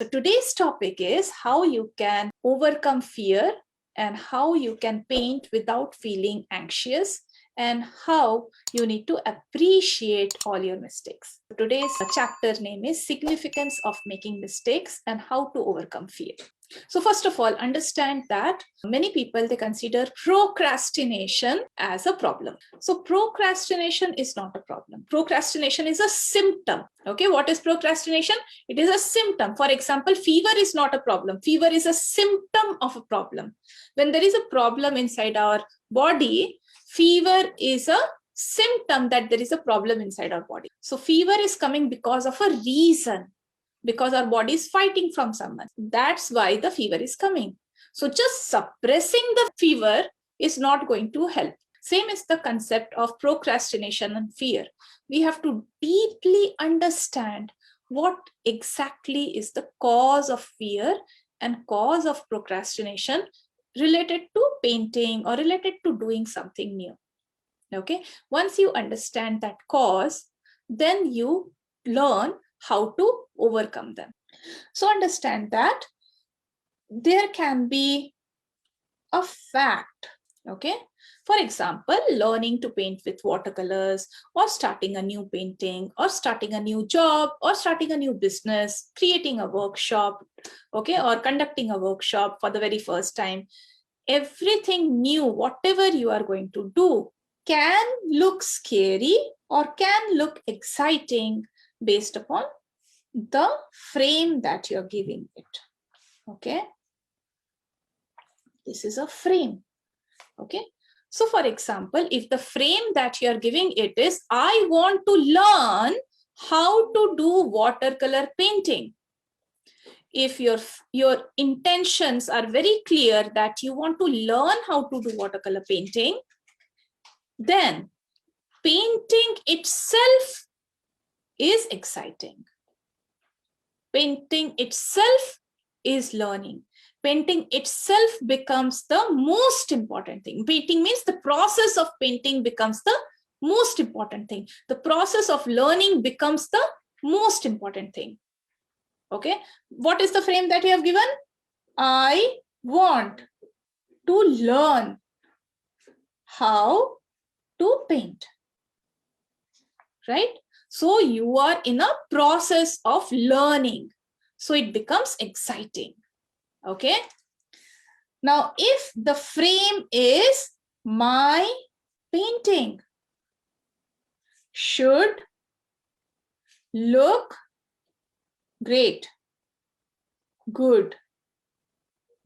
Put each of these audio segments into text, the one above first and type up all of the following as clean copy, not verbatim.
So today's topic is how you can overcome fear and how you can paint without feeling anxious and how you need to appreciate all your mistakes. Today's chapter name is Significance of Making Mistakes and How to Overcome Fear. So first of all, understand that many people, they consider procrastination as a problem. So procrastination is not a problem. Procrastination is a symptom. Okay, what is procrastination? It is a symptom. For example, fever is not a problem. Fever is a symptom of a problem. When there is a problem inside our body, fever is a symptom that there is a problem inside our body. So fever is coming because of a reason, because our body is fighting from someone. That's why the fever is coming. So just suppressing the fever is not going to help. Same is the concept of procrastination and fear. We have to deeply understand what exactly is the cause of fear and cause of procrastination related to painting or related to doing something new. Okay, once you understand that cause, then you learn how to overcome them. So understand that there can be a fact. Okay, for example, learning to paint with watercolors or starting a new painting or starting a new job or starting a new business, creating a workshop, okay, or conducting a workshop for the very first time. Everything new, whatever you are going to do, can look scary or can look exciting based upon the frame that you're giving it. Okay, this is a frame. Okay, so for example, if the frame that you're giving it is, I want to learn how to do watercolor painting. If your intentions are very clear that you want to learn how to do watercolor painting, then painting itself is exciting. Painting itself is learning. Painting itself becomes the most important thing. Painting means the process of painting becomes the most important thing. The process of learning becomes the most important thing. Okay, what is the frame that you have given? I want to learn how to paint, right? So you are in a process of learning, so it becomes exciting. Okay, now if the frame is, my painting should look great, good,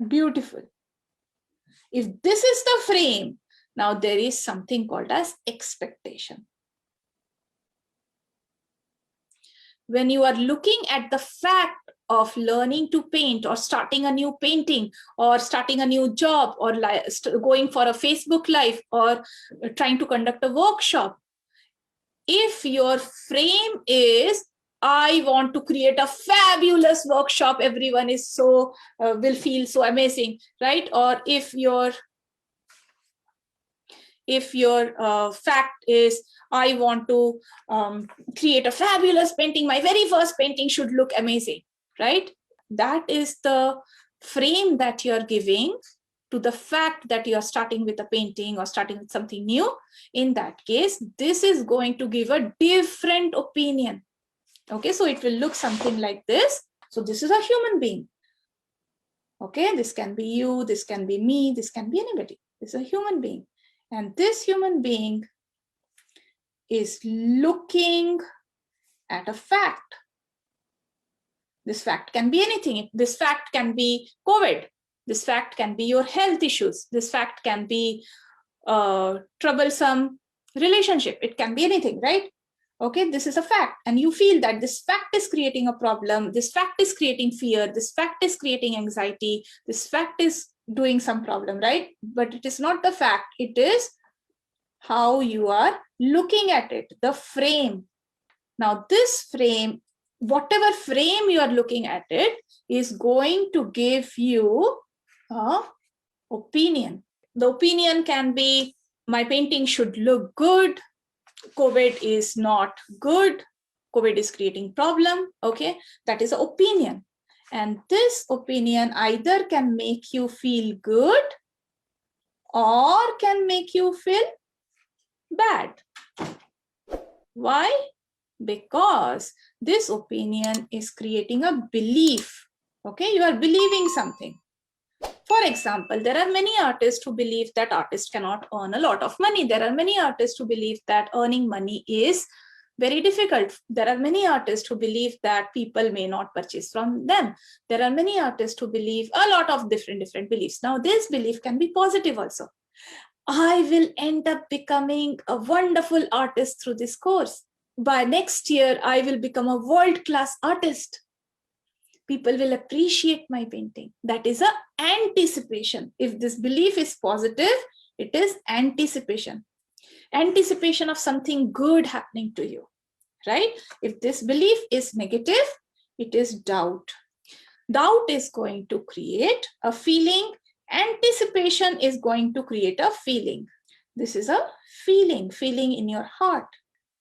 beautiful. If this is the frame, now there is something called as expectation. When you are looking at the fact of learning to paint or starting a new painting or starting a new job or going for a Facebook Live or trying to conduct a workshop, if your frame is, I want to create a fabulous workshop, everyone is so will feel so amazing, right? Or if your fact is, I want to create a fabulous painting, my very first painting should look amazing, right? That is the frame that you're giving to the fact that you're starting with a painting or starting with something new. In that case, this is going to give a different opinion. Okay, so it will look something like this. So this is a human being. Okay, this can be you, this can be me, this can be anybody. This is a human being. And this human being is looking at a fact. This fact can be anything. This fact can be COVID. This fact can be your health issues. This fact can be troublesome relationship. It can be anything, right? Okay, this is a fact. And you feel that this fact is creating a problem. This fact is creating fear. This fact is creating anxiety. This fact is doing some problem, right? But it is not the fact. It is how you are looking at it, the frame. Now this frame, whatever frame you are looking at it, is going to give you an opinion. The opinion can be, my painting should look good, COVID is not good, COVID is creating problem. Okay, that is an opinion. And this opinion either can make you feel good or can make you feel bad. Why? Because this opinion is creating a belief. Okay, you are believing something. For example, there are many artists who believe that artists cannot earn a lot of money. There are many artists who believe that earning money is very difficult. There are many artists who believe that people may not purchase from them. There are many artists who believe a lot of different beliefs. Now, this belief can be positive also. I will end up becoming a wonderful artist through this course. By next year, I will become a world-class artist. People will appreciate my painting. That is an anticipation. If this belief is positive, it is anticipation. Anticipation of something good happening to you, right? If this belief is negative, it is doubt. Doubt is going to create a feeling. Anticipation is going to create a feeling. This is a feeling in your heart.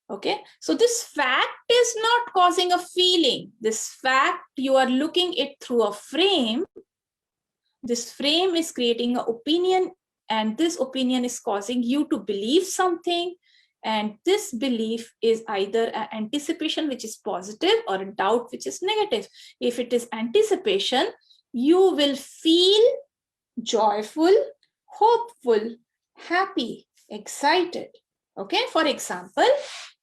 Okay, so this fact is not causing a feeling. This fact, you are looking it through a frame. This frame is creating an opinion, and this opinion is causing you to believe something. And this belief is either an anticipation, which is positive, or a doubt, which is negative. If it is anticipation, you will feel joyful, hopeful, happy, excited. Okay, for example,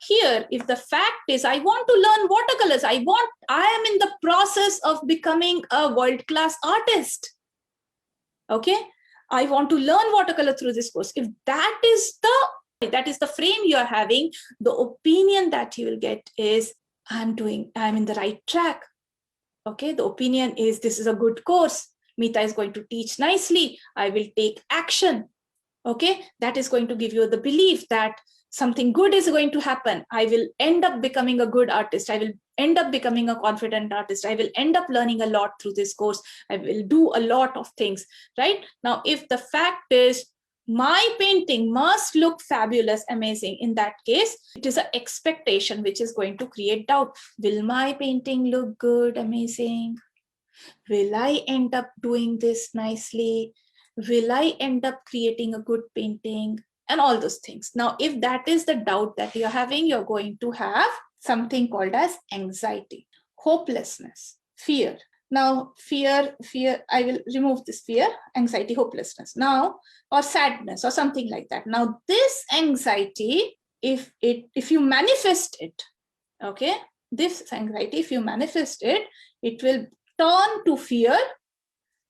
here, if the fact is, I want to learn watercolors, I am in the process of becoming a world-class artist. Okay, I want to learn watercolor through this course. If that is the frame you are having, the opinion that you will get is, I'm in the right track. Okay, the opinion is, this is a good course. Meeta is going to teach nicely. I will take action. Okay, that is going to give you the belief that something good is going to happen. I will end up becoming a good artist. I will end up becoming a confident artist. I will end up learning a lot through this course. I will do a lot of things, right? Now, if the fact is, my painting must look fabulous, amazing, in that case, it is an expectation which is going to create doubt. Will my painting look good, amazing? Will I end up doing this nicely? Will I end up creating a good painting? And all those things. Now, if that is the doubt that you're having, you're going to have something called as anxiety, hopelessness, fear. Now, fear, I will remove this fear, anxiety, hopelessness now, or sadness or something like that. Now, this anxiety, if you manifest it, okay, this anxiety, if you manifest it, it will turn to fear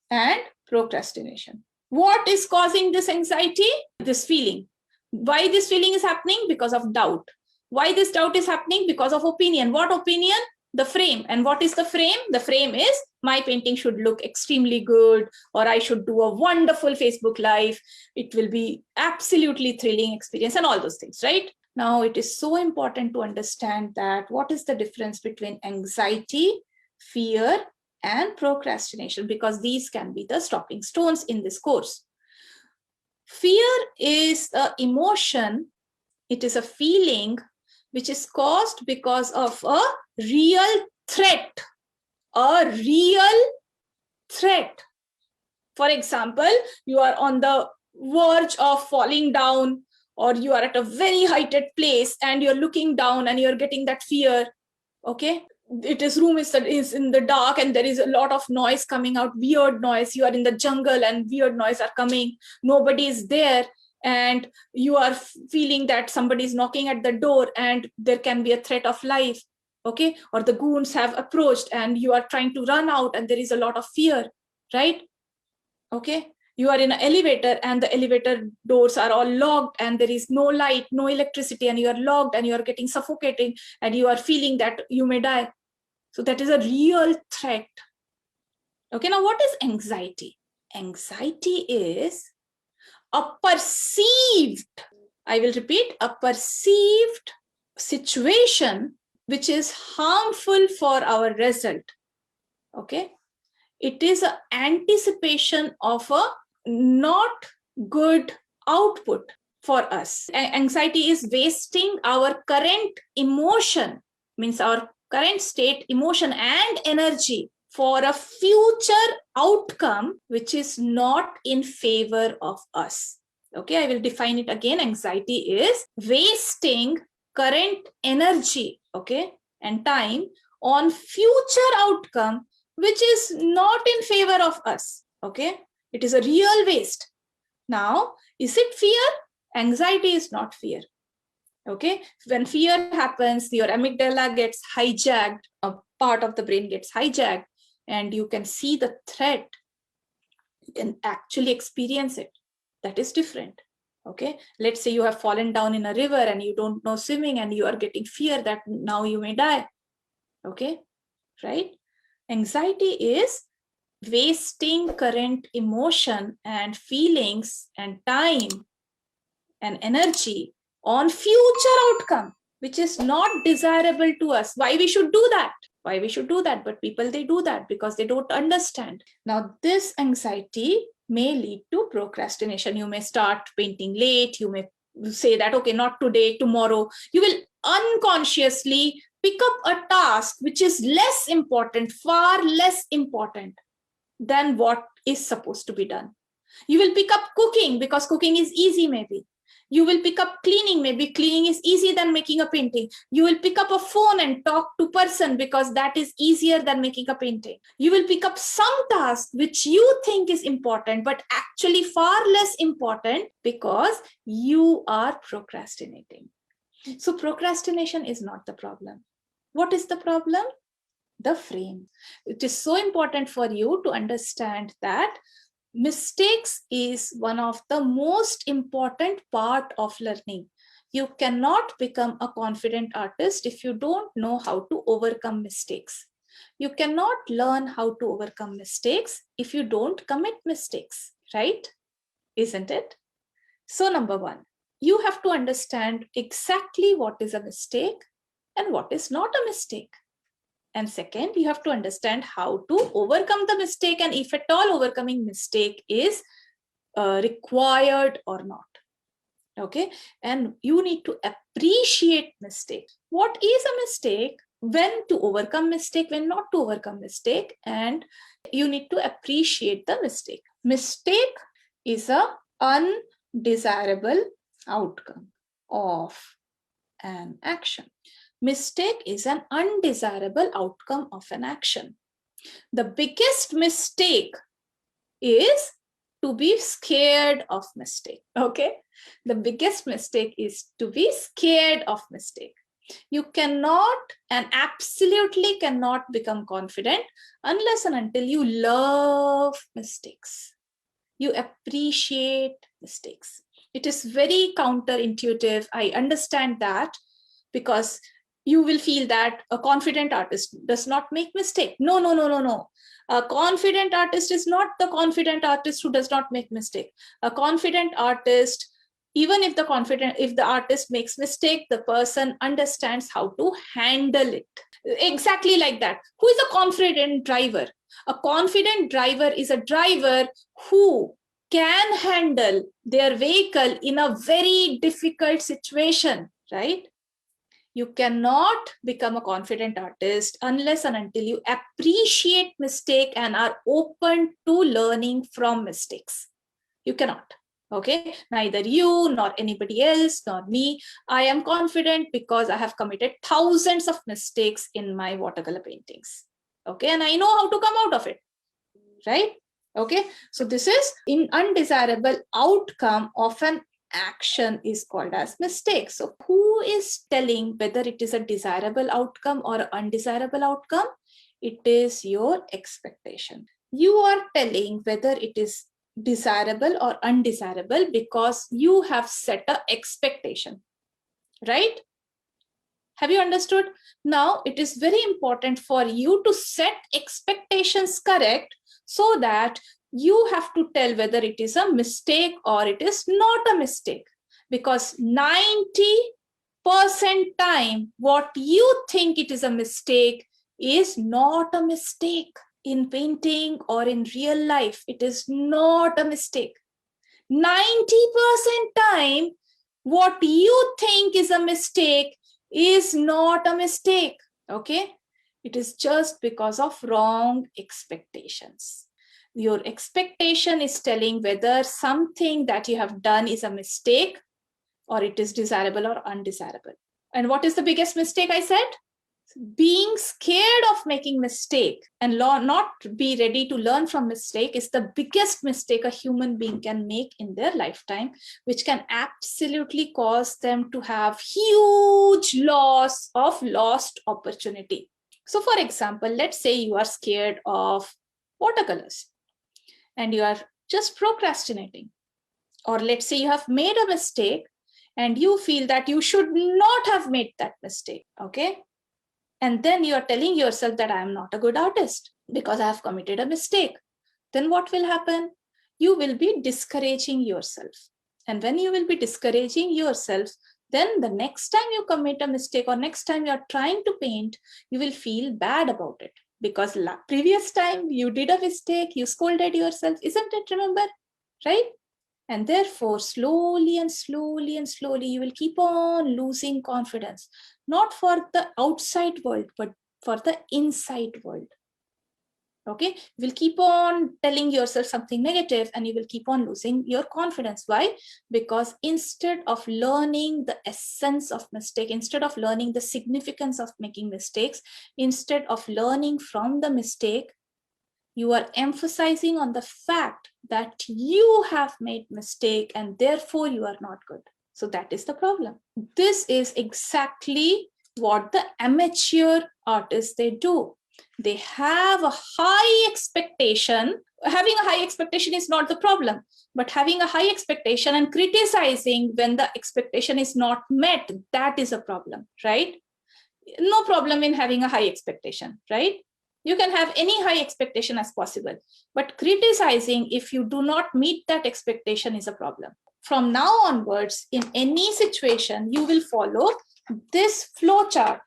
and procrastination. What is causing this anxiety? This feeling. Why this feeling is happening? Because of doubt. Why this doubt is happening? Because of opinion. What opinion? The frame. And what is the frame? The frame is, my painting should look extremely good, or I should do a wonderful Facebook Live. It will be absolutely thrilling experience, and all those things, right? Now, it is so important to understand that what is the difference between anxiety, fear, and procrastination, because these can be the stopping stones in this course. Fear is an emotion. It is a feeling which is caused because of a real threat. A real threat. For example, you are on the verge of falling down, or you are at a very heighted place and you're looking down and you're getting that fear. Okay, room is in the dark and there is a lot of noise coming out, weird noise. You are in the jungle and weird noise are coming. Nobody is there, and you are feeling that somebody is knocking at the door and there can be a threat of life. Okay, or the goons have approached and you are trying to run out and there is a lot of fear, right? Okay, you are in an elevator and the elevator doors are all locked and there is no light, no electricity, and you are locked and you are getting suffocating and you are feeling that you may die. So that is a real threat. Okay, now what is anxiety? Anxiety is a perceived, I will repeat, a perceived situation which is harmful for our result. Okay, it is an anticipation of a not good output for us. Anxiety is wasting our current emotion, means our current state, emotion and energy for a future outcome which is not in favor of us. Okay, I will define it again. Anxiety is wasting current energy, okay, and time on future outcome which is not in favor of us. Okay, it is a real waste. Now, is it fear? Anxiety is not fear. Okay, when fear happens, your amygdala gets hijacked, a part of the brain gets hijacked, and you can see the threat. You can actually experience it. That is different. Okay, let's say you have fallen down in a river and you don't know swimming and you are getting fear that now you may die. Okay, right? Anxiety is wasting current emotion and feelings and time and energy on future outcome which is not desirable to us. Why we should do that? But people, they do that because they don't understand. Now this anxiety may lead to procrastination. You may start painting late. You may say that, okay, not today, tomorrow. You will unconsciously pick up a task which is less important, far less important than what is supposed to be done. You will pick up cooking because cooking is easy, maybe. You will pick up cleaning. Maybe cleaning is easier than making a painting. You will pick up a phone and talk to person because that is easier than making a painting. You will pick up some task which you think is important, but actually far less important because you are procrastinating. So procrastination is not the problem. What is the problem? The frame. It is so important for you to understand that mistakes is one of the most important part of learning. You cannot become a confident artist if you don't know how to overcome mistakes. You cannot learn how to overcome mistakes if you don't commit mistakes, right? Isn't it? So number one, you have to understand exactly what is a mistake and what is not a mistake. And second, you have to understand how to overcome the mistake and if at all overcoming mistake is required or not. Okay, and you need to appreciate mistake. What is a mistake? When to overcome mistake, when not to overcome mistake, and you need to appreciate the mistake. Mistake is a undesirable outcome of an action. Mistake is an undesirable outcome of an action. The biggest mistake is to be scared of mistake. Okay, the biggest mistake is to be scared of mistake. You cannot and absolutely cannot become confident unless and until you love mistakes. You appreciate mistakes. It is very counterintuitive. I understand that, because you will feel that a confident artist does not make mistake. No. A confident artist is not the confident artist who does not make mistake. A confident artist, even if the artist makes mistake, the person understands how to handle it. Exactly like that. Who is a confident driver? A confident driver is a driver who can handle their vehicle in a very difficult situation, right? You cannot become a confident artist unless and until you appreciate mistake and are open to learning from mistakes. You cannot. Okay, neither you nor anybody else nor me. I am confident because I have committed thousands of mistakes in my watercolor paintings. Okay, and I know how to come out of it, right? Okay, so this is an undesirable outcome of an action is called as mistake. So who is telling whether it is a desirable outcome or undesirable outcome? It is your expectation. You are telling whether it is desirable or undesirable because you have set an expectation, right? Have you understood? Now it is very important for you to set expectations correct, so that you have to tell whether it is a mistake or it is not a mistake. Because 90% time, what you think it is a mistake is not a mistake. In painting or in real life, it is not a mistake. 90% time, what you think is a mistake is not a mistake. Okay, It is just because of wrong expectations. Your expectation is telling whether something that you have done is a mistake or it is desirable or undesirable. And what is the biggest mistake I said? Being scared of making mistake and not be ready to learn from mistake is the biggest mistake a human being can make in their lifetime, which can absolutely cause them to have huge loss of lost opportunity. So for example, let's say you are scared of watercolors and you are just procrastinating. Or let's say you have made a mistake and you feel that you should not have made that mistake, okay? And then you are telling yourself that I am not a good artist because I have committed a mistake. Then what will happen? You will be discouraging yourself. And when you will be discouraging yourself, then the next time you commit a mistake or next time you are trying to paint, you will feel bad about it. Because previous time you did a mistake, you scolded yourself, isn't it? Remember, right? And therefore, slowly and slowly and slowly, you will keep on losing confidence, not for the outside world, but for the inside world. Okay, you will keep on telling yourself something negative and you will keep on losing your confidence. Why? Because instead of learning the essence of mistake, instead of learning the significance of making mistakes, instead of learning from the mistake, you are emphasizing on the fact that you have made mistake and therefore you are not good. So that is the problem. This is exactly what the amateur artists, they do. They have a high expectation. Having a high expectation is not the problem, but having a high expectation and criticizing when the expectation is not met, that is a problem, right? No problem in having a high expectation, right? You can have any high expectation as possible, but criticizing if you do not meet that expectation is a problem. From now onwards, in any situation, you will follow this flow chart,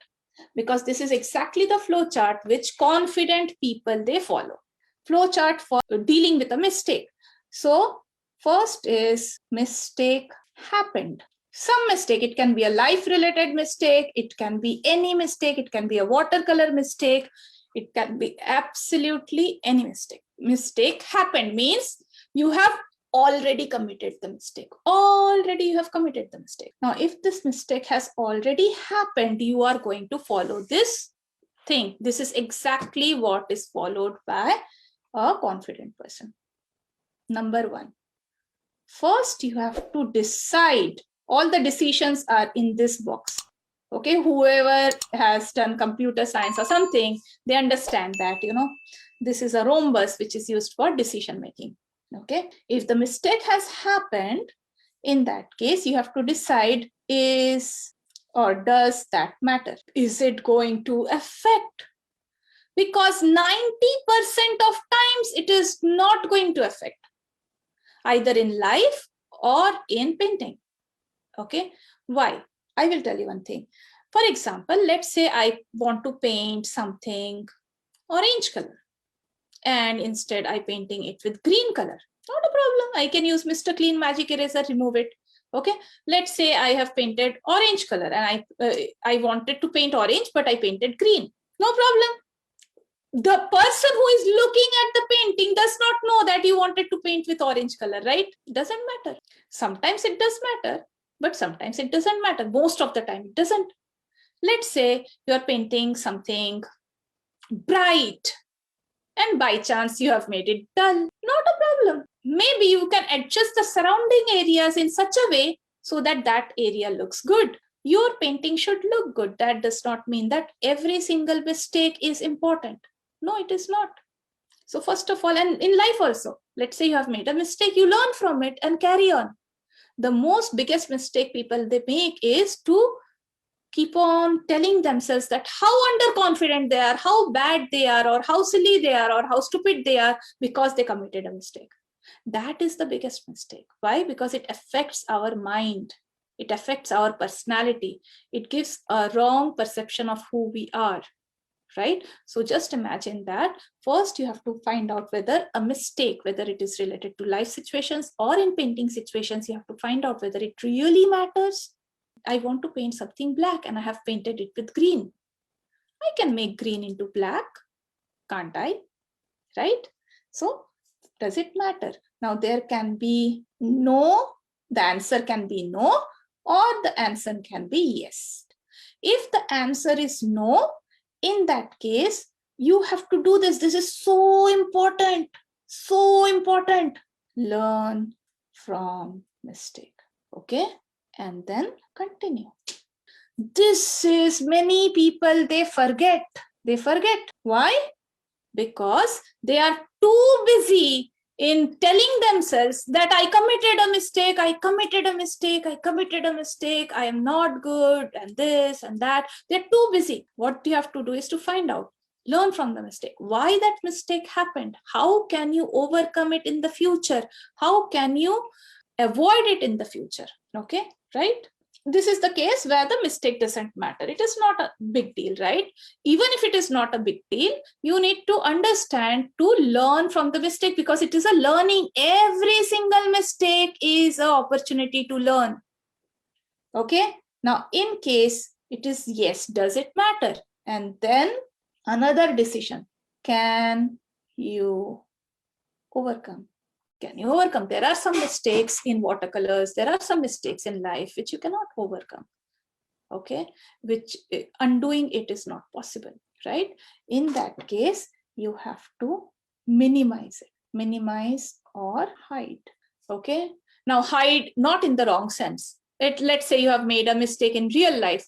because this is exactly the flow chart which confident people, they follow. Flow chart for dealing with a mistake. So first is mistake happened. Some mistake, it can be a life related mistake, it can be any mistake, it can be a watercolor mistake, it can be absolutely any mistake. Mistake happened means you have already committed the mistake. Already you have committed the mistake. Now, if this mistake has already happened, you are going to follow this thing. This is exactly what is followed by a confident person. Number one, first you have to decide. All the decisions are in this box. Okay, whoever has done computer science or something, they understand that, this is a rhombus which is used for decision making. Okay, if the mistake has happened, in that case, you have to decide, is or does that matter? Is it going to affect? Because 90% of times it is not going to affect, either in life or in painting. Okay, why? I will tell you one thing. For example, let's say I want to paint something orange color, and instead I painting it with green color. Not a problem. I can use Mr. Clean Magic Eraser, remove it. Okay, let's say I have painted orange color and I wanted to paint orange, but I painted green. No problem. The person who is looking at the painting does not know that you wanted to paint with orange color, right? It doesn't matter. Sometimes it does matter, but sometimes it doesn't matter. Most of the time it doesn't. Let's say you are painting something bright and by chance you have made it dull. Not a problem. Maybe you can adjust the surrounding areas in such a way so that that area looks good. Your painting should look good. That does not mean that every single mistake is important. No, it is not. So first of all, and in life also, let's say you have made a mistake, you learn from it and carry on. The most biggest mistake people they make is to keep on telling themselves that how underconfident they are, how bad they are, or how silly they are, or how stupid they are because they committed a mistake. That is the biggest mistake. Why? Because it affects our mind. It affects our personality. It gives a wrong perception of who we are. Right? So just imagine that first you have to find out whether a mistake, whether it is related to life situations or in painting situations, you have to find out whether it really matters. I want to paint something black and I have painted it with green. I can make green into black, can't I? Right? So does it matter? Now there can be no, the answer can be no, or the answer can be yes. If the answer is no, in that case, you have to do this. This is so important. So important. Learn from mistake. Okay? And then continue. This is many people, they forget. They forget. Why? Because they are too busy in telling themselves that I committed a mistake, I committed a mistake, I committed a mistake, I am not good, and this and that. They're too busy. What you have to do is to find out, learn from the mistake, why that mistake happened, how can you overcome it in the future, how can you avoid it in the future. Okay, right? This is the case where the mistake doesn't matter. It is not a big deal, right? Even if it is not a big deal, you need to understand to learn from the mistake, because it is a learning. Every single mistake is an opportunity to learn. Okay, now in case it is yes, does it matter? And then another decision, can you overcome? Can you overcome? There are some mistakes in watercolors, there are some mistakes in life which you cannot overcome. Okay, which undoing it is not possible, right? In that case, you have to minimize it, minimize or hide. Okay, now hide not in the wrong sense. Let's say you have made a mistake in real life,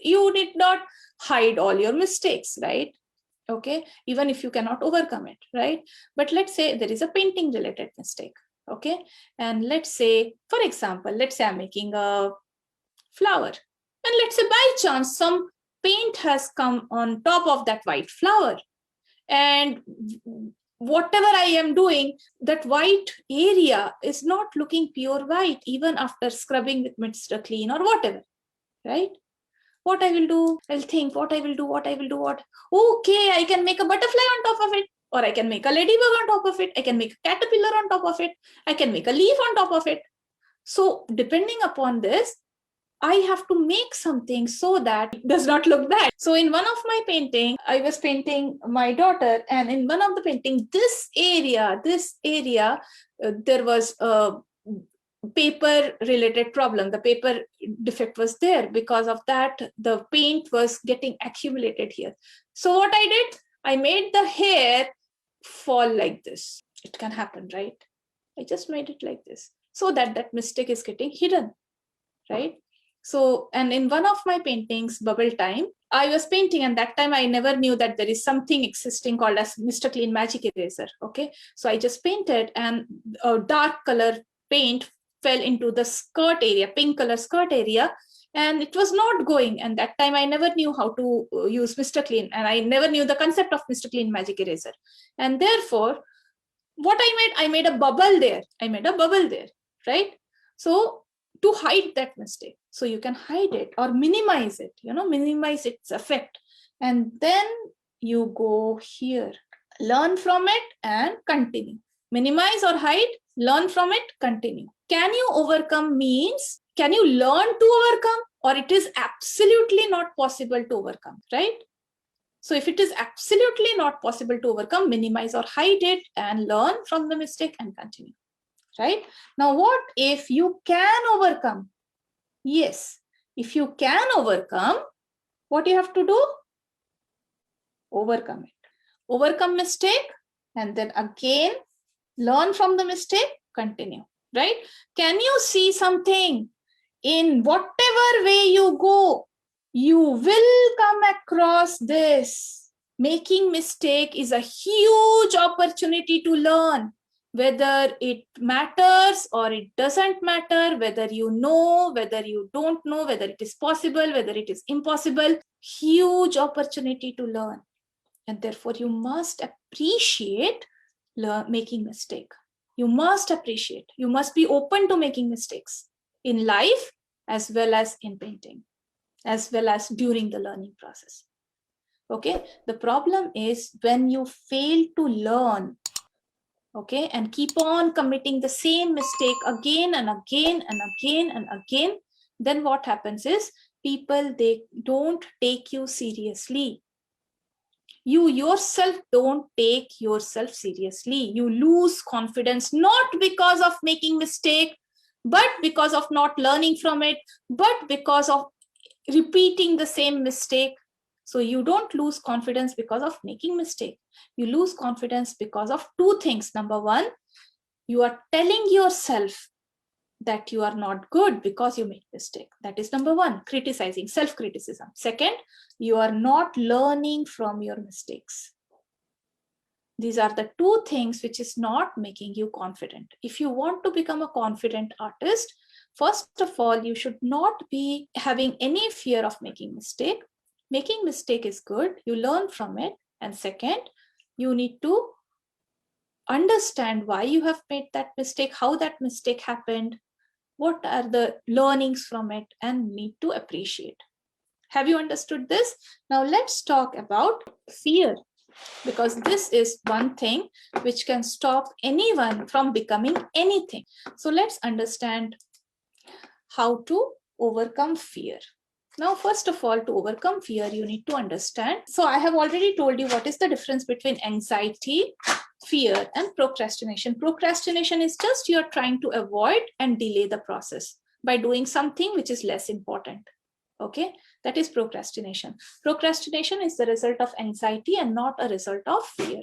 you need not hide all your mistakes, right? Okay, even if you cannot overcome it, right? But let's say there is a painting related mistake. Okay, and let's say, for example, let's say I'm making a flower, and let's say by chance some paint has come on top of that white flower, and whatever I am doing, that white area is not looking pure white even after scrubbing with Mr. Clean or whatever, right? What I will do, I'll think what I will do, okay, I can make a butterfly on top of it, or I can make a ladybug on top of it, I can make a caterpillar on top of it, I can make a leaf on top of it. So depending upon this, I have to make something so that it does not look bad. So in one of my painting, I was painting my daughter, and in one of the painting, this area, there was a paper related problem. The paper defect was there. Because of that, the paint was getting accumulated here. So what I did, I made the hair fall like this. It can happen, right? I just made it like this so that that mistake is getting hidden, right? So, and in one of my paintings, Bubble Time, I was painting, and that time I never knew that there is something existing called as Mr. Clean Magic Eraser. Okay, so I just painted, and a dark color paint fell into the skirt area, pink color skirt area, and it was not going. And that time I never knew how to use Mr. Clean, and I never knew the concept of Mr. Clean Magic Eraser. And therefore, what I made a bubble there. I made a bubble there, right? So to hide that mistake, so you can hide it or minimize it, minimize its effect, and then you go here, learn from it and continue. Minimize or hide, learn from it, continue. Can you overcome means, can you learn to overcome, or it is absolutely not possible to overcome, right? So if it is absolutely not possible to overcome, minimize or hide it and learn from the mistake and continue, right? Now, what if you can overcome? Yes, if you can overcome, what you have to do? Overcome it. Overcome mistake, and then again, learn from the mistake, continue, right? Can you see something? In whatever way you go, you will come across this. Making mistake is a huge opportunity to learn, whether it matters or it doesn't matter, whether you know, whether you don't know, whether it is possible, whether it is impossible. Huge opportunity to learn. And therefore, you must appreciate making mistake. You must appreciate. You must be open to making mistakes in life as well as in painting, as well as during the learning process. Okay, the problem is when you fail to learn, okay, and keep on committing the same mistake again and again and again and again, then what happens is people, they don't take you seriously. You yourself don't take yourself seriously. You lose confidence, not because of making mistake, but because of not learning from it, but because of repeating the same mistake. So you don't lose confidence because of making mistake. You lose confidence because of two things. Number one, you are telling yourself that you are not good because you make mistake. That is number one, criticizing, self-criticism. Second, you are not learning from your mistakes. These are the two things which is not making you confident. If you want to become a confident artist, first of all, you should not be having any fear of making mistake. Making mistake is good. You learn from it. And second, you need to understand why you have made that mistake, how that mistake happened, what are the learnings from it, and need to appreciate. Have you understood this? Now let's talk about fear, because this is one thing which can stop anyone from becoming anything. So let's understand how to overcome fear. Now, first of all, to overcome fear, you need to understand. So I have already told you what is the difference between anxiety, fear, and procrastination. Procrastination is just you're trying to avoid and delay the process by doing something which is less important. Okay, that is procrastination. Procrastination is the result of anxiety and not a result of fear.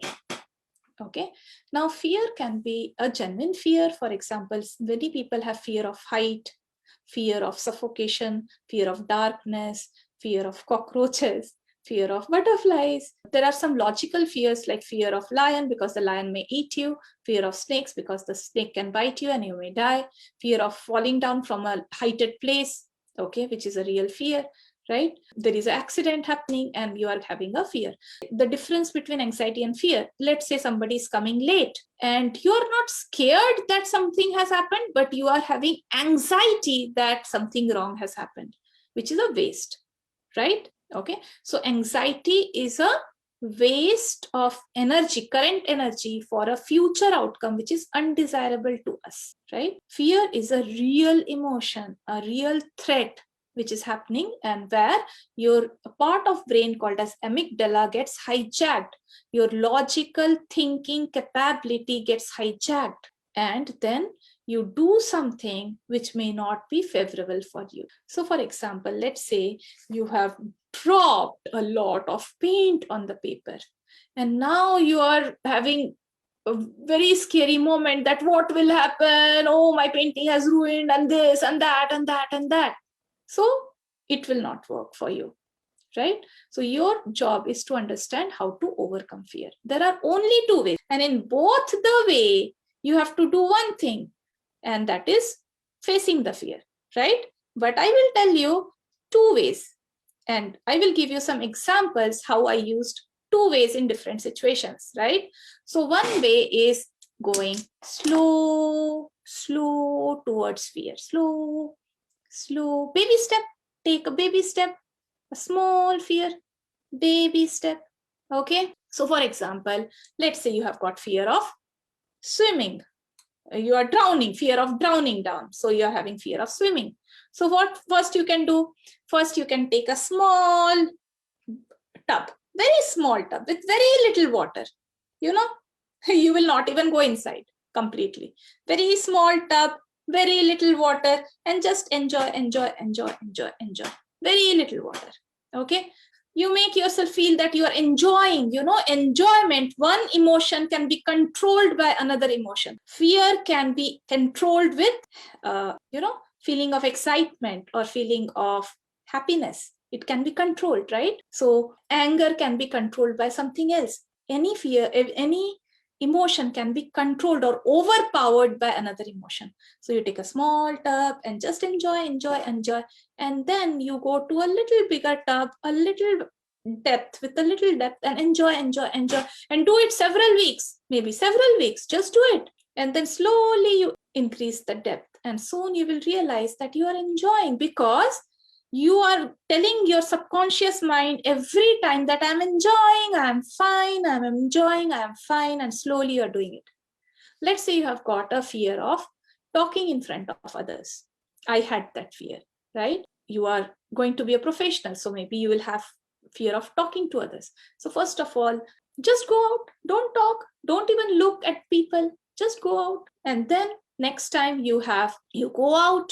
Okay, now fear can be a genuine fear. For example, many people have fear of height, fear of suffocation, fear of darkness, fear of cockroaches, fear of butterflies. There are some logical fears like fear of lion because the lion may eat you, fear of snakes because the snake can bite you and you may die, fear of falling down from a heighted place, okay, which is a real fear, right? There is an accident happening and you are having a fear. The difference between anxiety and fear, let's say somebody is coming late and you are not scared that something has happened, but you are having anxiety that something wrong has happened, which is a waste, right? Okay, so anxiety is a waste of energy, current energy, for a future outcome which is undesirable to us, right? Fear is a real emotion, a real threat which is happening, and where your part of brain called as amygdala gets hijacked. Your logical thinking capability gets hijacked, and then you do something which may not be favorable for you. So for example, let's say you have dropped a lot of paint on the paper and now you are having a very scary moment that what will happen? Oh, my painting has ruined, and this and that and that and that. So it will not work for you, right? So your job is to understand how to overcome fear. There are only two ways, and in both the way you have to do one thing, and that is facing the fear, right? But I will tell you two ways, and I will give you some examples how I used two ways in different situations, right? So one way is going slow towards fear. Slow, baby step. Take a baby step, a small fear, baby step. Okay, so for example, let's say you have got fear of swimming. You are drowning, fear of drowning down. So you are having fear of swimming. So what first you can do? First you can take a small tub, very small tub with very little water. You know, you will not even go inside completely. Very small tub, very little water, and just enjoy. Very little water. Okay, you make yourself feel that you are enjoying. Enjoyment, one emotion can be controlled by another emotion. Fear can be controlled with feeling of excitement or feeling of happiness. It can be controlled, right? So anger can be controlled by something else. Any fear, any emotion can be controlled or overpowered by another emotion. So you take a small tub and just enjoy. And then you go to a little bigger tub, a little depth, with a little depth, and enjoy. And do it several weeks, maybe several weeks, just do it. And then slowly you increase the depth. And soon you will realize that you are enjoying, because you are telling your subconscious mind every time that I'm enjoying, I'm fine, I'm enjoying, I'm fine, and slowly you're doing it. Let's say you have got a fear of talking in front of others. I had that fear, right? You are going to be a professional, so maybe you will have fear of talking to others. So first of all, just go out, don't talk, don't even look at people, just go out. And then next time you go out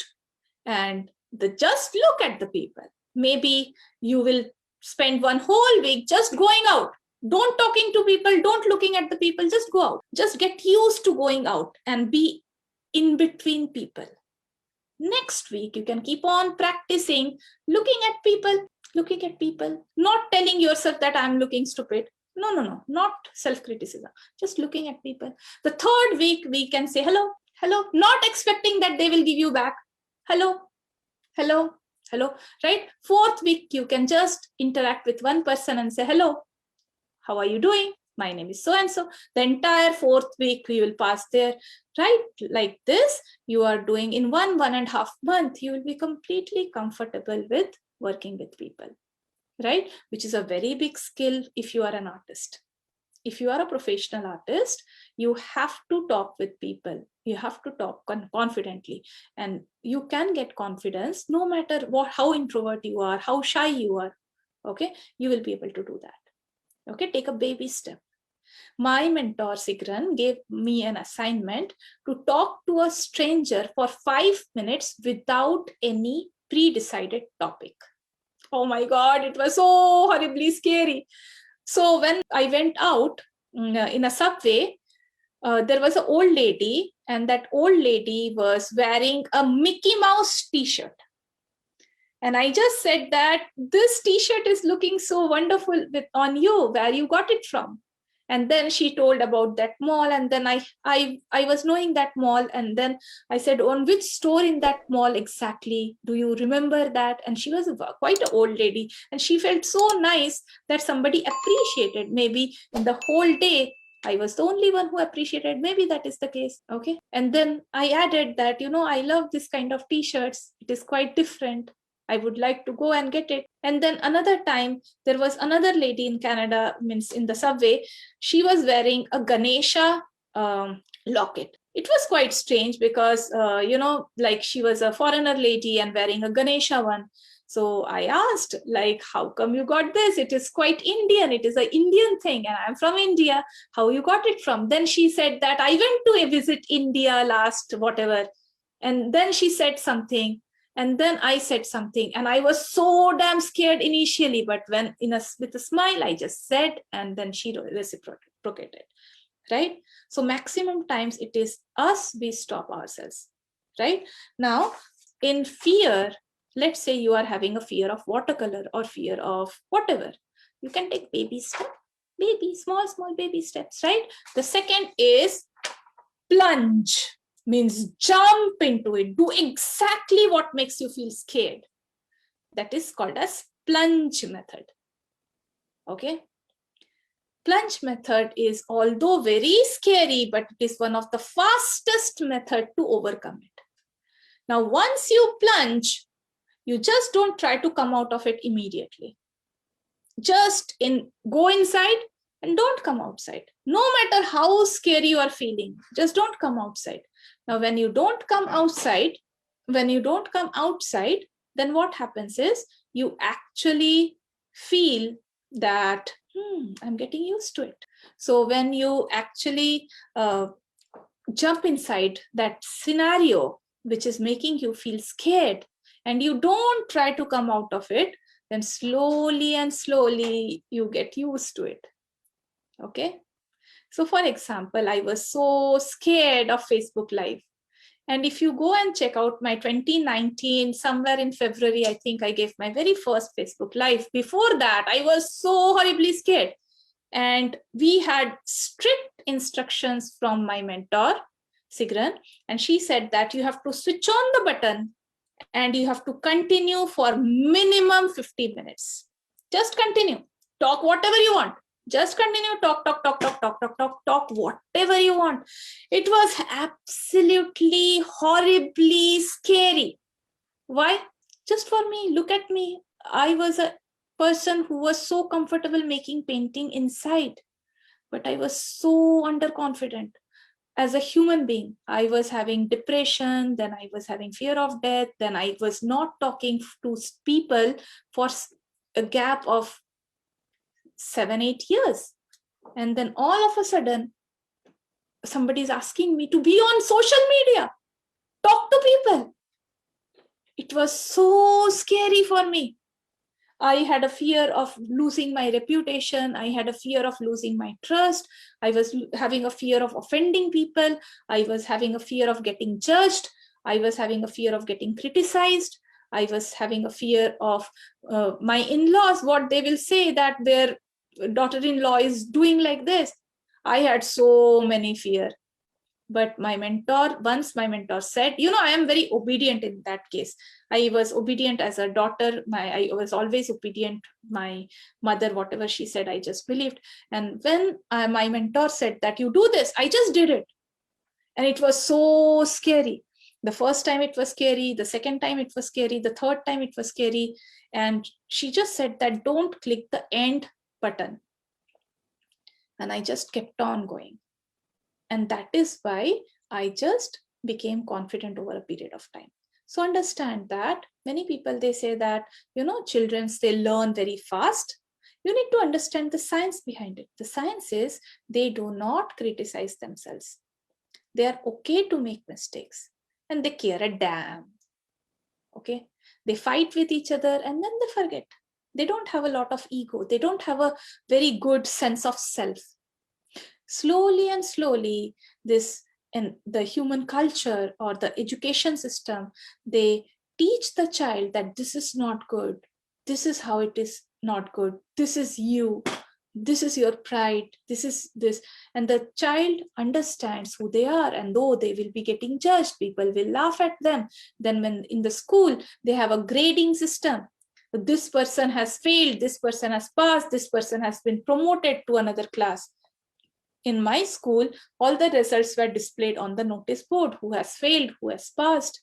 and just look at the people. Maybe you will spend one whole week just going out, don't talking to people, don't looking at the people, just go out. Just get used to going out and be in between people. Next week, you can keep on practicing looking at people, not telling yourself that I'm looking stupid. No, not self-criticism, just looking at people. The third week, we can say hello, not expecting that they will give you back. Hello, right? Fourth week, you can just interact with one person and say, hello, how are you doing? My name is so-and-so. The entire fourth week, we will pass there, right? Like this, you are doing in 1.5 months, you will be completely comfortable with working with people, right? Which is a very big skill if you are an artist. If you are a professional artist, you have to talk with people. You have to talk confidently, and you can get confidence no matter how introvert you are, how shy you are. Okay, you will be able to do that. Okay, take a baby step. My mentor Sigran gave me an assignment to talk to a stranger for 5 minutes without any pre-decided topic. Oh my God, it was so horribly scary. So when I went out in a subway, there was an old lady, and that old lady was wearing a Mickey Mouse t-shirt. And I just said that this t-shirt is looking so wonderful on you, where you got it from. And then she told about that mall, and then I was knowing that mall, and then I said, on which store in that mall exactly? Do you remember that? And she was quite an old lady, and she felt so nice that somebody appreciated. Maybe in the whole day, I was the only one who appreciated. Maybe that is the case. Okay. And then I added that, I love this kind of t-shirts. It is quite different. I would like to go and get it. And then another time, there was another lady in Canada, means in the subway. She was wearing a Ganesha locket. It was quite strange because, like she was a foreigner lady and wearing a Ganesha one. So I asked, like, how come you got this? It is quite Indian. It is an Indian thing, and I'm from India. How you got it from? Then she said that I went to visit India last whatever. And then she said something. And then I said something, and I was so damn scared initially, but when with a smile, I just said, and then she reciprocated, right? So maximum times it is us, we stop ourselves, right? Now, in fear, let's say you are having a fear of watercolor or fear of whatever, you can take baby steps, small baby steps, right? The second is plunge. Means jump into it, do exactly what makes you feel scared. That is called as splunge method. Okay. Plunge method is, although very scary, but it is one of the fastest method to overcome it. Now, once you plunge, you just don't try to come out of it immediately. Just go inside and don't come outside. No matter how scary you are feeling, just don't come outside. Now, when you don't come outside, then what happens is you actually feel that, I'm getting used to it. So when you actually jump inside that scenario, which is making you feel scared, and you don't try to come out of it, then slowly and slowly you get used to it. Okay. So for example, I was so scared of Facebook Live. And if you go and check out my 2019, somewhere in February, I think I gave my very first Facebook Live. Before that, I was so horribly scared. And we had strict instructions from my mentor, Sigran. And she said that you have to switch on the button and you have to continue for minimum 50 minutes. Just continue. Talk whatever you want. Just continue, talk, whatever you want. It was absolutely horribly scary. Why? Just for me, look at me. I was a person who was so comfortable making painting inside, but I was so underconfident. As a human being, I was having depression, then I was having fear of death, then I was not talking to people for a gap of 7-8 years. And then all of a sudden, somebody's asking me to be on social media, talk to people. It was so scary for me. I had a fear of losing my reputation. I had a fear of losing my trust. I was having a fear of offending people. I was having a fear of getting judged. I was having a fear of getting criticized. I was having a fear of my in-laws, what they will say, that their daughter-in-law is doing like this. I had so many fear. But once my mentor said, I am very obedient in that case. I was obedient as a daughter. I was always obedient. My mother, whatever she said, I just believed. And when my mentor said that you do this, I just did it. And it was so scary. The first time it was scary. The second time it was scary. The third time it was scary. And she just said that don't click the end button. And I just kept on going. And that is why I just became confident over a period of time. So understand that many people, they say that, children, they learn very fast. You need to understand the science behind it. The science is they do not criticize themselves. They are okay to make mistakes and they care a damn. Okay. They fight with each other and then they forget. They don't have a lot of ego. They don't have a very good sense of self. Slowly and slowly, this in the human culture or the education system, they teach the child that this is not good. This is how it is not good. This is you. This is your pride. This is this. And the child understands who they are. And though they will be getting judged, people will laugh at them. Then when in the school, they have a grading system. This person has failed. This person has passed. This person has been promoted to another class. In my school, all the results were displayed on the notice board, who has failed, who has passed.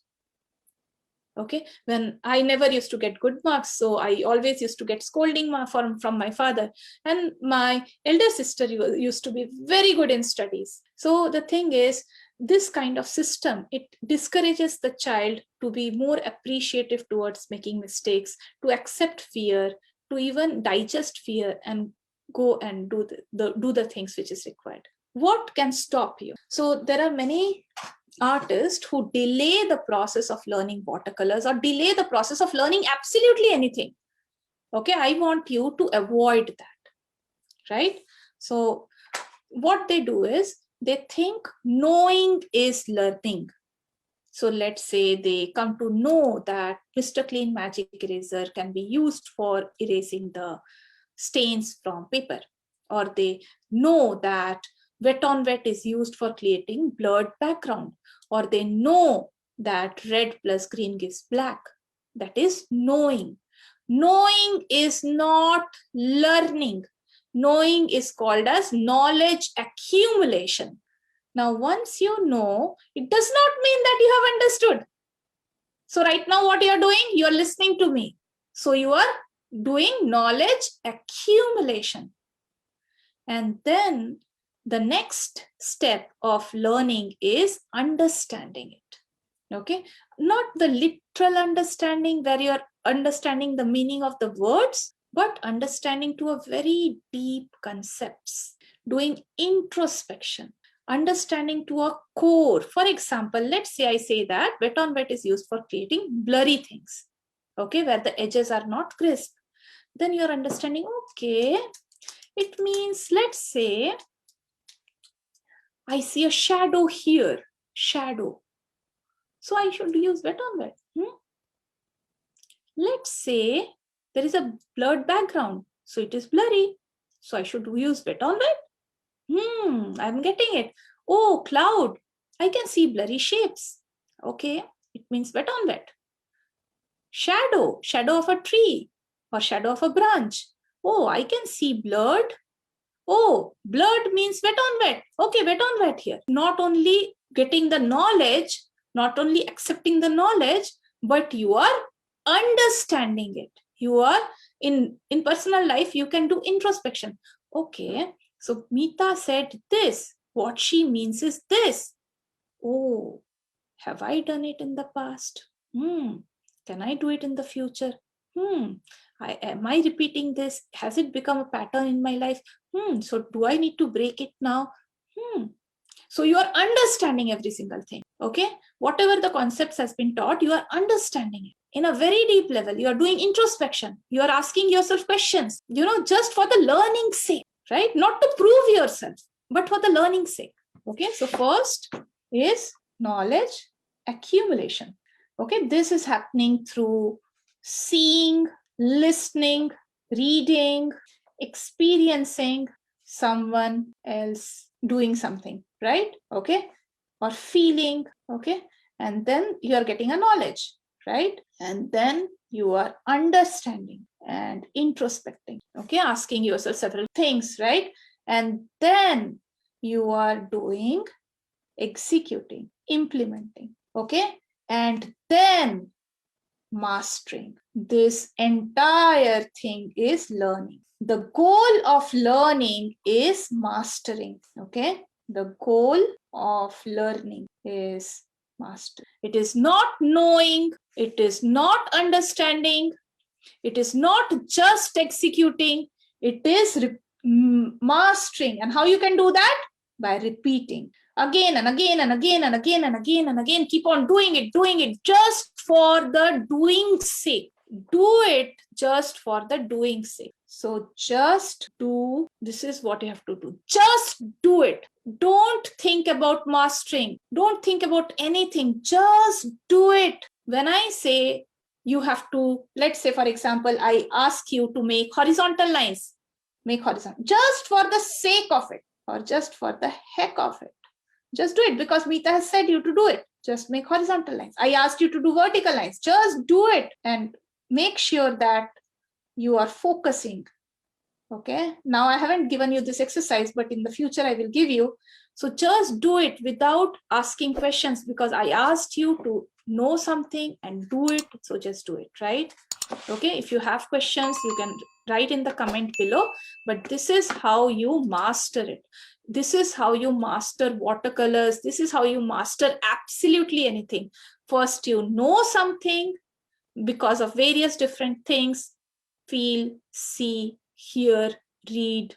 Okay, when I never used to get good marks, so I always used to get scolding from my father. And my elder sister used to be very good in studies. So the thing is, this kind of system, it discourages the child to be more appreciative towards making mistakes, to accept fear, to even digest fear and go and do the things which is required. What can stop you? So there are many artists who delay the process of learning watercolors or delay the process of learning absolutely anything. Okay, I want you to avoid that, right? So what they do is they think knowing is learning. So let's say they come to know that Mr. Clean Magic Eraser can be used for erasing the stains from paper, or they know that wet on wet is used for creating blurred background, or they know that red plus green gives black. That is knowing. Knowing is not learning. Knowing is called as knowledge accumulation. Now, once you know, it does not mean that you have understood. So right now what you are doing, you are listening to me. So you are doing knowledge accumulation. And then the next step of learning is understanding it. Okay, not the literal understanding where you are understanding the meaning of the words, but understanding to a very deep concepts, doing introspection, understanding to a core. For example, let's say I say that wet on wet is used for creating blurry things, okay, where the edges are not crisp. Then you're understanding, okay, it means, let's say, I see a shadow here, shadow. So I should use wet on wet. Let's say there is a blurred background, so it is blurry. So I should use wet on wet. I'm getting it. Oh, cloud. I can see blurry shapes. Okay, it means wet on wet. Shadow, shadow of a tree or shadow of a branch. Oh, I can see blurred. Oh, blurred means wet on wet. Okay, wet on wet here. Not only getting the knowledge, not only accepting the knowledge, but you are understanding it. You are in personal life, you can do introspection. Okay, so Meeta said this. What she means is this. Oh, have I done it in the past? Can I do it in the future? Am I repeating this? Has it become a pattern in my life? So do I need to break it now? So you are understanding every single thing. Okay, whatever the concepts has been taught, you are understanding it in a very deep level. You are doing introspection. You are asking yourself questions, just for the learning sake, right? Not to prove yourself, but for the learning sake. Okay, so first is knowledge accumulation. Okay, this is happening through seeing, listening, reading, experiencing someone else doing something, right? Okay, or feeling. Okay, and then you are getting a knowledge, right? And then you are understanding and introspecting. Okay, asking yourself several things, right? And then you are doing executing, implementing. Okay, and then mastering. This entire thing is learning. The goal of learning is mastering. Okay, the goal of learning is master. It is not knowing, it is not understanding, it is not just executing, it is mastering. And how you can do that? By repeating again and again and again and again and again and again. Keep on doing it just for the doing sake. Do it just for the doing sake. So just do. This is what you have to do. Just do it. Don't think about mastering. Don't think about anything. Just do it. When I say you have to, let's say, for example, I ask you to make horizontal lines. Make horizontal just for the sake of it, or just for the heck of it. Just do it because Meeta has said you to do it. Just make horizontal lines. I asked you to do vertical lines. Just do it and make sure that you are focusing. Okay. Now I haven't given you this exercise, but in the future I will give you. So just do it without asking questions, because I asked you to know something and do it. So just do it, right? Okay. If you have questions, you can write in the comment below, but this is how you master it. This is how you master watercolors. This is how you master absolutely anything. First, you know something because of various different things. Feel, see, hear, read,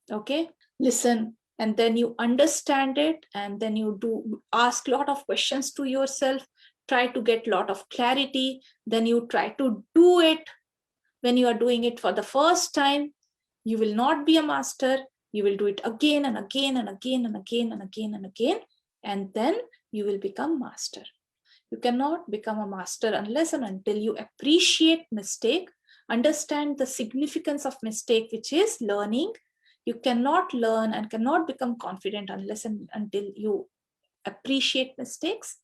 okay, listen, and then you understand it, and then you do ask a lot of questions to yourself, try to get a lot of clarity, then you try to do it. When you are doing it for the first time, you will not be a master. You will do it again and again and again and again and again and again, and then you will become master. You cannot become a master unless and until you appreciate mistake, understand the significance of mistake, which is learning. You cannot learn and cannot become confident unless and until you appreciate mistakes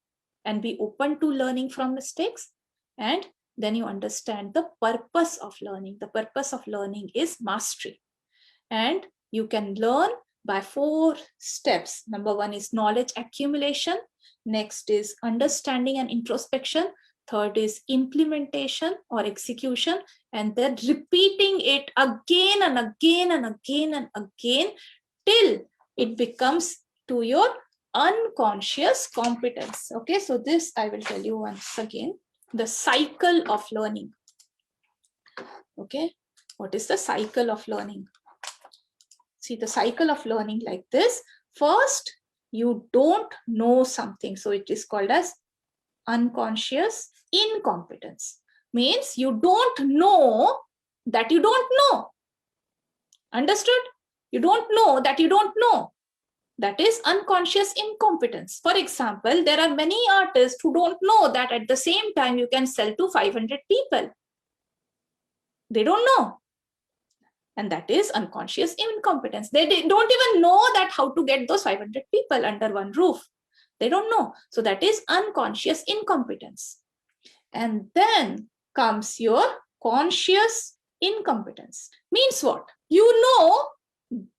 and be open to learning from mistakes. And then you understand the purpose of learning. The purpose of learning is mastery. And you can learn by 4 steps. Number 1 is knowledge accumulation. Next is understanding and introspection. Third is implementation or execution. And then repeating it again and again and again and again till it becomes to your unconscious competence. Okay, so this I will tell you once again. The cycle of learning. Okay, what is the cycle of learning? See the cycle of learning like this. First, you don't know something. So it is called as unconscious incompetence. Means you don't know that you don't know. Understood? You don't know that you don't know. That is unconscious incompetence. For example, there are many artists who don't know that at the same time you can sell to 500 people. They don't know. And that is unconscious incompetence. They don't even know that how to get those 500 people under one roof. They don't know. So that is unconscious incompetence. And then comes your conscious incompetence. Means what? You know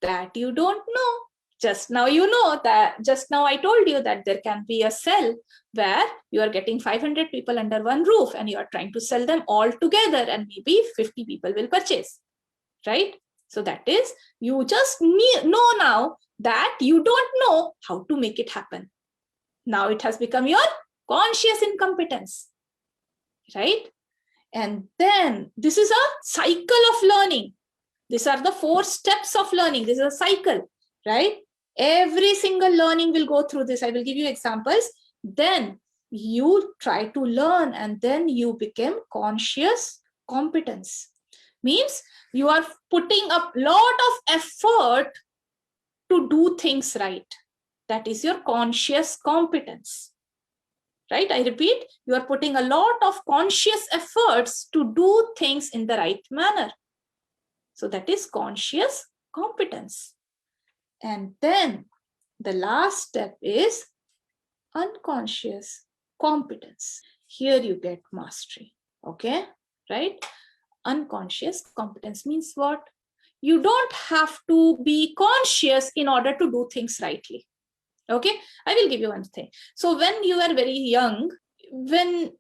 that you don't know. Just now you know that, just now I told you that there can be a cell where you are getting 500 people under one roof and you are trying to sell them all together and maybe 50 people will purchase. Right? So that is, you just know now that you don't know how to make it happen. Now it has become your conscious incompetence. Right? And then this is a cycle of learning. These are the 4 steps of learning. This is a cycle, right? Every single learning will go through this. I will give you examples. Then you try to learn, and then you become conscious competence. Means you are putting a lot of effort to do things right. That is your conscious competence. Right? I repeat, you are putting a lot of conscious efforts to do things in the right manner. So that is conscious competence. And then the last step is unconscious competence. Here you get mastery. Okay, right? Unconscious competence means what? You don't have to be conscious in order to do things rightly. Okay, I will give you one thing. So when you are very young, when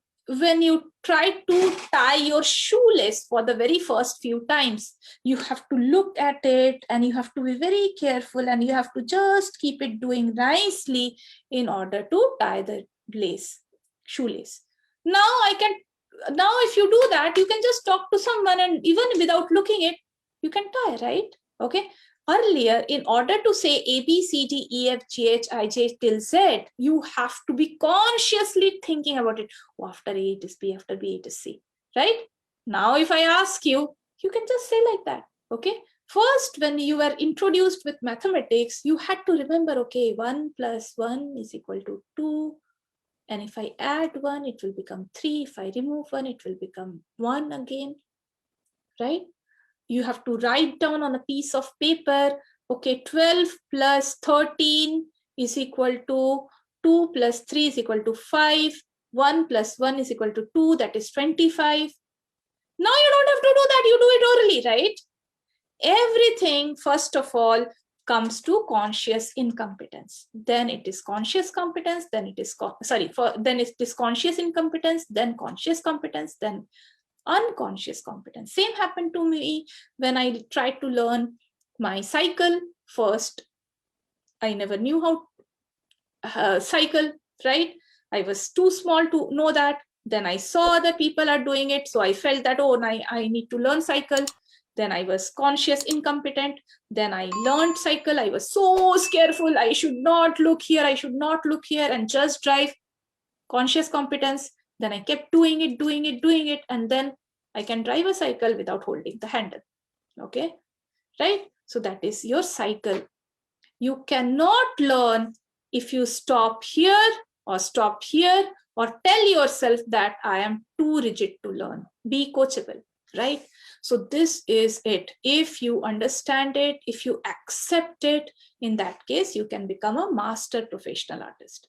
you try to tie your shoelace for the very first few times, you have to look at it and you have to be very careful, and you have to just keep it doing nicely in order to tie the shoelace. Now if you do that, you can just talk to someone, and even without looking it, you can tie, right? Okay. Earlier, in order to say A, B, C, D, E, F, G, H, I, J till Z, you have to be consciously thinking about it. Oh, after A, it is B, after B, it is C, right? Now, if I ask you, you can just say like that, okay? First, when you were introduced with mathematics, you had to remember, okay, 1 plus 1 is equal to 2. And if I add 1, it will become 3. If I remove 1, it will become 1 again, right? You have to write down on a piece of paper, okay, 12 plus 13 is equal to 2 plus 3 is equal to 5. 1 plus 1 is equal to 2, that is 25. Now you don't have to do that, you do it orally, right? Everything, first of all, comes to conscious incompetence. Then it is conscious competence, then it is, then it is conscious incompetence, then conscious competence, then unconscious competence. Same happened to me when I tried to learn my cycle. First, I never knew how cycle, right? I was too small to know that. Then I saw that people are doing it, so I felt that, oh, I need to learn cycle. Then I was conscious incompetent. Then I learned cycle. I was so careful. I should not look here. I should not look here, and just drive. Conscious competence. Then I kept doing it, and then I can drive a cycle without holding the handle. Okay, right? So that is your cycle. You cannot learn if you stop here or stop here, or tell yourself that I am too rigid to learn. Be coachable, right? So this is it. If you understand it, if you accept it, in that case, you can become a master professional artist.